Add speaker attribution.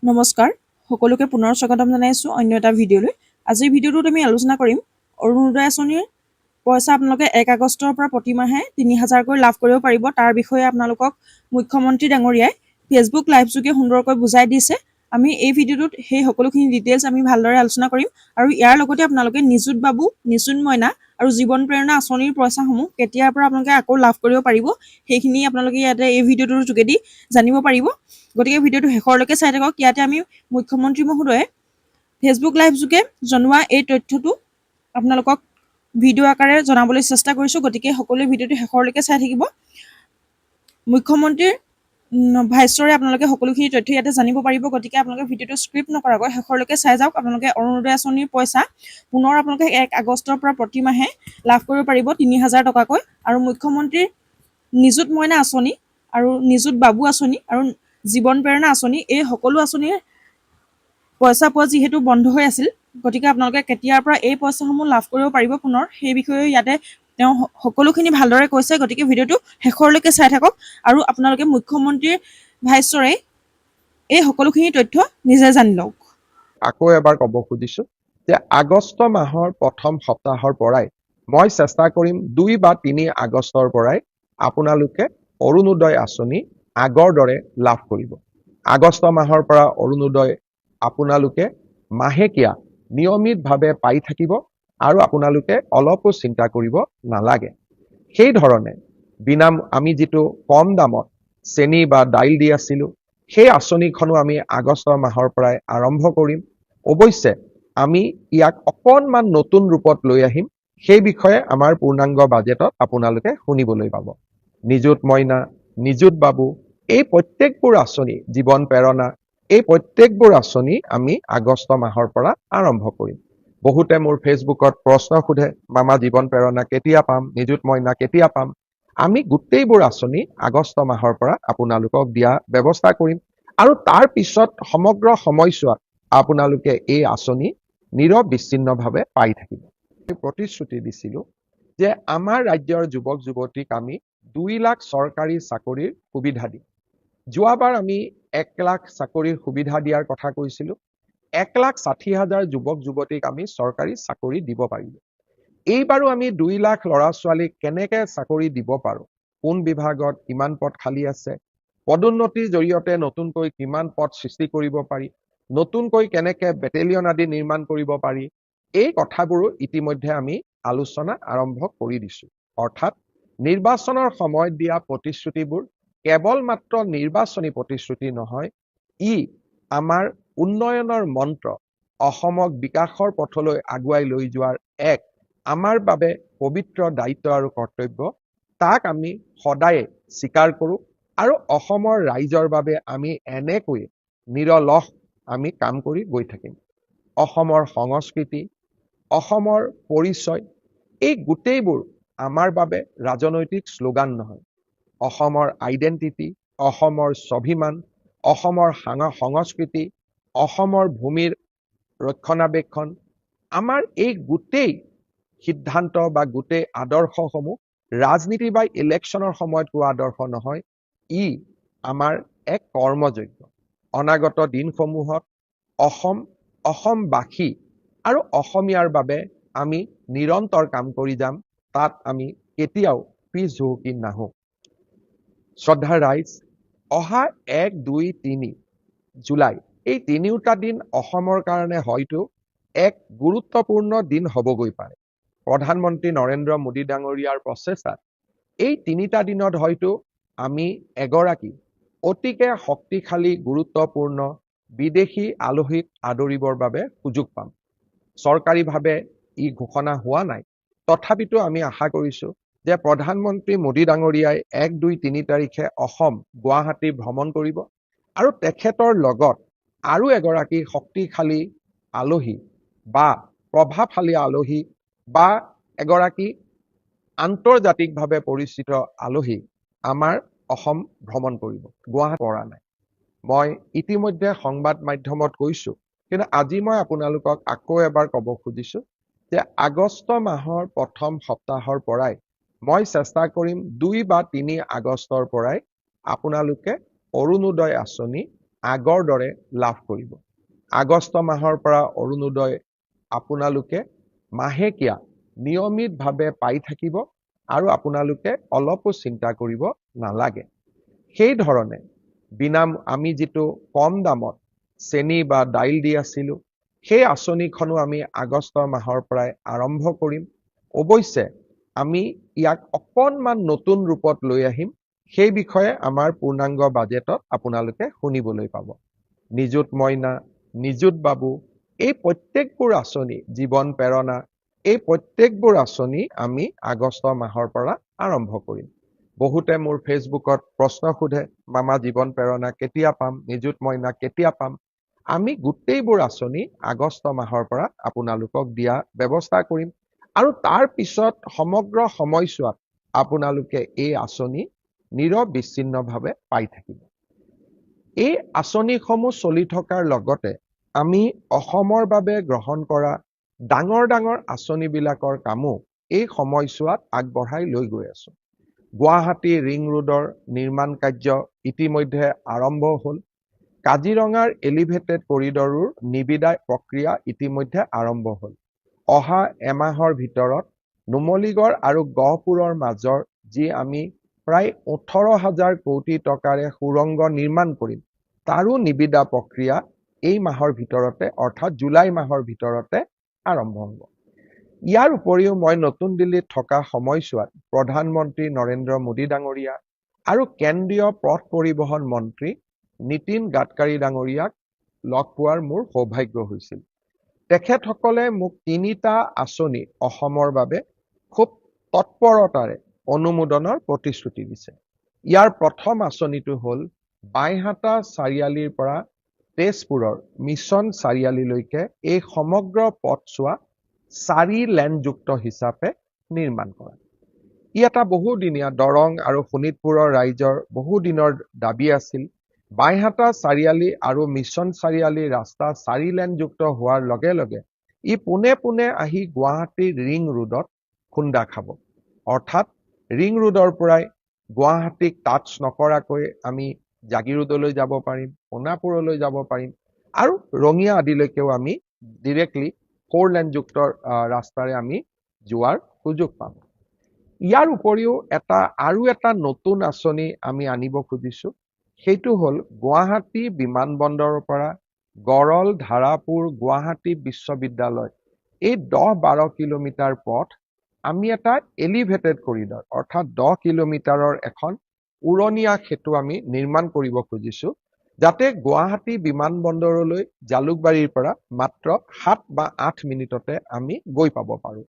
Speaker 1: নমস্কাৰ সকলোকে পুনৰ স্বাগতম জনাইছোঁ অন্য এটা ভিডিঅ'লৈ। আজিৰ ভিডিঅ'টোত আমি আলোচনা কৰিম অৰুণোদয় আঁচনিৰ পইচা আপোনালোকে 1 আগষ্টৰ পৰা প্ৰতিমাহে ৩,০০০কৈ লাভ কৰিব পাৰিব। তাৰ বিষয়ে আপোনালোকক মুখ্যমন্ত্ৰী ডাঙৰীয়াই ফেচবুক লাইভ যোগে সুন্দৰকৈ বুজাই দিছে। আমি এই ভিডিঅ'টোত সেই সকলোখিনি ডিটেইলছ আমি ভালদৰে আলোচনা কৰিম আৰু ইয়াৰ লগতে আপোনালোকে নিযুত বাবু, নিচুত মইনা আৰু জীৱন প্ৰেৰণা আঁচনিৰ পইচাসমূহ কেতিয়াৰ পৰা আপোনালোকে আকৌ লাভ কৰিব পাৰিব সেইখিনি আপোনালোকে ইয়াতে এই ভিডিঅ'টোৰ যোগেদি জানিব পাৰিব। গতিকে ভিডিঅ'টো শেষৰলৈকে চাই থাকক। ইয়াতে আমি মুখ্যমন্ত্ৰী মহোদয়ে ফেচবুক লাইভ যোগে জনোৱা এই তথ্যটো আপোনালোকক ভিডিঅ' আকাৰে জনাবলৈ চেষ্টা কৰিছোঁ। গতিকে সকলোৱে ভিডিঅ'টো শেষৰলৈকে চাই থাকিব। মুখ্যমন্ত্ৰীৰ ভাষ্যৰে আপোনালোকে সকলোখিনি তথ্য ইয়াতে জানিব পাৰিব। গতিকে আপোনালোকে ভিডিঅ'টো স্ক্ৰিপ্ট নকৰাকৈ শেষৰলৈকে চাই যাওক। আপোনালোকে অৰুণোদয় আঁচনিৰ পইচা পুনৰ আপোনালোকে 1 আগষ্টৰ পৰা প্ৰতিমাহে লাভ কৰিব পাৰিব ৩,০০০ টকাকৈ। আৰু মুখ্যমন্ত্ৰীৰ নিযুত মইনা আঁচনি আৰু নিযুত বাবু আঁচনি আৰু জীৱন প্ৰেৰণা আঁচনি এই সকলো আঁচনিৰ পইচা পোৱা যিহেতু বন্ধ হৈ আছিল, গতিকে আপোনালোকে কেতিয়াৰ পৰা এই পইচাসমূহ লাভ কৰিব পাৰিব পুনৰ সেই বিষয়ে ইয়াতে তেওঁ সকলোখিনি ভালদৰে কৈছে। গতিকে ভিডিঅ'টো শেষৰলৈকে চাই থাকক আৰু আপোনালোকে মুখ্যমন্ত্ৰীৰ ভাষ্যৰে এই সকলোখিনি তথ্য নিজে জানি লওক।
Speaker 2: আকৌ এবাৰ ক'ব খুজিছোঁ যে আগষ্ট মাহৰ প্ৰথম সপ্তাহৰ পৰাই মই চেষ্টা কৰিম 2 বা 3 আগষ্টৰ পৰাই আপোনালোকে অৰুণোদয় আঁচনি আগৰ দৰে লাভ কৰিব। আগষ্ট মাহৰ পৰা অৰুণোদয় আপোনালোকে মাহেকীয়া নিয়মিতভাৱে পাই থাকিব আৰু আপোনালোকে অলপো চিন্তা কৰিব নালাগে। সেই ধৰণে আমি যিটো কম দামত চেনি বা দাইল দি আছিলোঁ সেই আঁচনিখনো আমি আগষ্ট মাহৰ পৰাই আৰম্ভ কৰিম। অৱশ্যে আমি ইয়াক অকণমান নতুন ৰূপত লৈ আহিম। সেই বিষয়ে আমাৰ পূৰ্ণাংগ বাজেটত আপোনালোকে শুনিবলৈ পাব। নিযুত মইনা, নিযুত বাবু এই প্ৰত্যেকবোৰ আঁচনি, জীৱন প্ৰেৰণা এই প্ৰত্যেকবোৰ আঁচনি আমি আগষ্ট মাহৰ পৰা আৰম্ভ কৰিম। বহুতে মোৰ ফেচবুকত প্ৰশ্ন সোধে, মামা জীৱন প্ৰেৰণা কেতিয়া পাম, নিযুত মইনা কেতিয়া পাম? আমি গোটেইবোৰ আঁচনি আগষ্ট মাহৰ পৰা আপোনালোকক দিয়া ব্যৱস্থা কৰিম আৰু তাৰ পিছত সমগ্ৰ সময়ছোৱাত আপোনালোকে এই আঁচনি নিৰবিচ্ছিন্নভাৱে পাই থাকিব। প্ৰতিশ্ৰুতি দিছিলোঁ যে আমাৰ ৰাজ্যৰ যুৱক যুৱতীক আমি 2 লাখ চৰকাৰী চাকৰিৰ সুবিধা দিম। যোৱাবাৰ আমি 1 লাখ চাকৰিৰ সুবিধা দিয়াৰ কথা কৈছিলোঁ। 1,60,000 যুৱক যুৱতীক আমি চৰকাৰী চাকৰি দিব পাৰিলোঁ। এইবাৰো আমি 2 লাখ ল'ৰা ছোৱালীক কেনেকৈ চাকৰি দিব পাৰোঁ, কোন বিভাগত কিমান পদ খালী আছে, পদোন্নতিৰ জৰিয়তে নতুনকৈ কিমান পদ সৃষ্টি কৰিব পাৰি, নতুনকৈ কেনেকৈ বেটেলিয়ন আদি নিৰ্মাণ কৰিব পাৰি, এই কথাবোৰো ইতিমধ্যে আমি আলোচনা আৰম্ভ কৰি দিছোঁ। অৰ্থাৎ নিৰ্বাচনৰ সময়ত দিয়া প্ৰতিশ্ৰুতিবোৰ কেৱল মাত্ৰ নিৰ্বাচনী প্ৰতিশ্ৰুতি নহয়, ই আমাৰ উন্নয়নৰ মন্ত্ৰ, অসমক বিকাশৰ পথলৈ আগুৱাই লৈ যোৱাৰ এক আমাৰ বাবে পবিত্ৰ দায়িত্ব আৰু কৰ্তব্য। তাক আমি সদায়ে স্বীকাৰ কৰোঁ আৰু অসমৰ ৰাইজৰ বাবে আমি এনেকৈ নিৰলস আমি কাম কৰি গৈ থাকিম। অসমৰ সংস্কৃতি, অসমৰ পৰিচয় এই গোটেইবোৰ আমাৰ বাবে ৰাজনৈতিক শ্লোগান নহয়। অসমৰ আইডেণ্টিটি, অসমৰ স্বাভিমান, অসমৰ সংস্কৃতি, অসমৰ ভূমিৰ ৰক্ষণাবেক্ষণ, আমাৰ এই গোটেই সিদ্ধান্ত বা গোটেই আদৰ্শসমূহ ৰাজনীতি বা ইলেকশ্যনৰ সময়ত কোৱা আদৰ্শ নহয়, ই আমাৰ এক কৰ্মযোগ্য। অনাগত দিনসমূহত অসমবাসী আৰু অসমীয়াৰ বাবে আমি নিৰন্তৰ কাম কৰি যাম। তাত আমি কেতিয়াও পিছ হুহুকি নাহোঁ। শ্ৰদ্ধাৰ ৰাইজ, অহা 1, 2, 3 জুলাই এই 3টা দিন অসমৰ কাৰণে হয়তো এক গুৰুত্বপূৰ্ণ দিন হ'বগৈ পাৰে। প্ৰধানমন্ত্ৰী নৰেন্দ্ৰ মোদী ডাঙৰীয়াৰ প্ৰচেষ্টাত এই 3টা দিনত হয়তো আমি এগৰাকী অতিকে শক্তিশালী গুৰুত্বপূৰ্ণ বিদেশী আলহীক আদৰিবৰ বাবে সুযোগ পাম। চৰকাৰীভাৱে ই ঘোষণা হোৱা নাই, তথাপিতো আমি আশা কৰিছোঁ যে প্ৰধানমন্ত্ৰী মোদী ডাঙৰীয়াই 1, 2, 3 তাৰিখে অসম গুৱাহাটী ভ্ৰমণ কৰিব আৰু তেখেতৰ লগত আৰু এগৰাকী শক্তিশালী আলহী বা প্ৰভাৱশালী আলহী বা এগৰাকী আন্তৰ্জাতিকভাৱে পৰিচিত আলহী আমাৰ অসম ভ্ৰমণ কৰিব। গুৱাহাটী পৰা নাই, মই ইতিমধ্যে সংবাদ মাধ্যমত কৈছোঁ, কিন্তু আজি মই আপোনালোকক আকৌ এবাৰ ক'ব খুজিছোঁ যে আগষ্ট মাহৰ প্ৰথম সপ্তাহৰ পৰাই মই চেষ্টা কৰিম 2 বা 3 আগষ্টৰ পৰাই আপোনালোকে অৰুণোদয় আঁচনি আগৰ দৰে লাভ কৰিব। আগষ্ট মাহৰ পৰা অৰুণোদয় আপোনালোকে মাহেকীয়া নিয়মিতভাৱে পাই থাকিব আৰু আপোনালোকে অলপো চিন্তা কৰিব নালাগে। সেই ধৰণে আমি যিটো কম দামত চেনি বা দাইল দি আছিলো, সেই আঁচনিখনো আমি আগষ্ট মাহৰ পৰাই আৰম্ভ কৰিম। অৱশ্যে আমি ইয়াক অকণমান নতুন ৰূপত লৈ আহিম। সেই বিষয়ে আমাৰ পূৰ্ণাংগ বাজেটত আপোনালোকে শুনিবলৈ পাব। নিযুত মইনা, নিযুত বাবু, এই প্ৰত্যেকবোৰ আঁচনি, জীৱন প্ৰেৰণা, এই প্ৰত্যেকবোৰ আঁচনি আমি আগষ্ট মাহৰ পৰা আৰম্ভ কৰিম। বহুতে মোৰ ফেচবুকত প্ৰশ্ন সোধে, মামা জীৱন প্ৰেৰণা কেতিয়া পাম, নিযুত মইনা কেতিয়া পাম? আমি গোটেইবোৰ আঁচনি আগষ্ট মাহৰ পৰা আপোনালোকক দিয়া ব্যৱস্থা কৰিম আৰু তাৰ পিছত সমগ্ৰ সময়ছোৱাত আপোনালোকে এই আঁচনি নিৰবিচ্ছিন্নভাৱে পাই থাকিব। এই আঁচনিসমূহ চলি থকাৰ লগতে আমি অসমৰ বাবে গ্ৰহণ কৰা ডাঙৰ ডাঙৰ আঁচনিবিলাকৰ কামো এই সময়ছোৱাত আগবঢ়াই লৈ গৈ আছো। গুৱাহাটী ৰিং ৰোডৰ নিৰ্মাণ কাৰ্য ইতিমধ্যে আৰম্ভ হ'ল। কাজিৰঙাৰ এলিভেটেড কৰিডৰৰ নিবিদা প্ৰক্ৰিয়া ইতিমধ্যে আৰম্ভ হ'ল। অহা এমাহৰ ভিতৰত নুমলীগড় আৰু গহপুৰৰ মাজৰ যি আমি প্ৰায় 18,000 কোটি টকাৰে সুৰংগ নিৰ্মাণ কৰিম, তাৰো নিবিদা প্ৰক্ৰিয়া এই মাহৰ ভিতৰতে অৰ্থাৎ জুলাই মাহৰ ভিতৰতে আৰম্ভ হ'ব। ইয়াৰ উপৰিও মই নতুন দিল্লীত থকা সময়ছোৱাত প্ৰধানমন্ত্ৰী নৰেন্দ্ৰ মোদী ডাঙৰীয়া আৰু কেন্দ্ৰীয় পথ পৰিবহণ মন্ত্ৰী নীতিন গাডকাৰী ডাঙৰীয়াক লগ পোৱাৰ মোৰ সৌভাগ্য হৈছিল। তেখেতসকলে মোক 3টা আঁচনি অসমৰ বাবে খুব তৎপৰতাৰে অনুমোদনৰ প্ৰতিশ্ৰুতি দিছে। ইয়াৰ প্ৰথম আঁচনিটো হ'ল বাইহাটা চাৰিআলিৰ পৰা তেজপুৰৰ মিছন চাৰিআলিলৈকে এই সমগ্ৰ পথছোৱা 4 লেনযুক্ত হিচাপে নিৰ্মাণ কৰা। ই এটা বহুদিনীয়া দৰং আৰু শোণিতপুৰৰ ৰাইজৰ বহুদিনৰ দাবী আছিল। বাইহাটা চাৰিআলি আৰু মিছন চাৰিআলি ৰাস্তা 4 লেনযুক্ত হোৱাৰ লগে লগে ই পোনে পোনে আহি গুৱাহাটীৰ ৰিং ৰোডত খুন্দা খাব। অৰ্থাৎ ৰিং ৰোডৰ পৰাই গুৱাহাটীক টাচ নকৰাকৈ আমি জাগিৰোডলৈ যাব পাৰিম, সোণাপুৰলৈ যাব পাৰিম আৰু ৰঙিয়া আদিলৈকেও আমি ডিৰেক্টলি 4 লেনযুক্ত ৰাস্তাৰে আমি যোৱাৰ সুযোগ পাম। ইয়াৰ উপৰিও আৰু এটা নতুন আঁচনি আমি আনিব খুজিছো। সেইটো হ'ল গুৱাহাটী বিমানবন্দৰৰ পৰা গড়ল, ধাৰাপুৰ, গুৱাহাটী বিশ্ববিদ্যালয়, এই 10-12 কিলোমিটাৰ পথ আমি এটা এলিভেটেড কৰিডৰ অৰ্থাৎ 10 কিলোমিটাৰৰ এখন উৰণীয়া সেতু আমি নিৰ্মাণ কৰিব খুজিছো, যাতে গুৱাহাটী বিমানবন্দৰলৈ জালুকবাৰীৰ পৰা মাত্ৰ 7 বা 8 মিনিটতে আমি গৈ পাব পাৰো।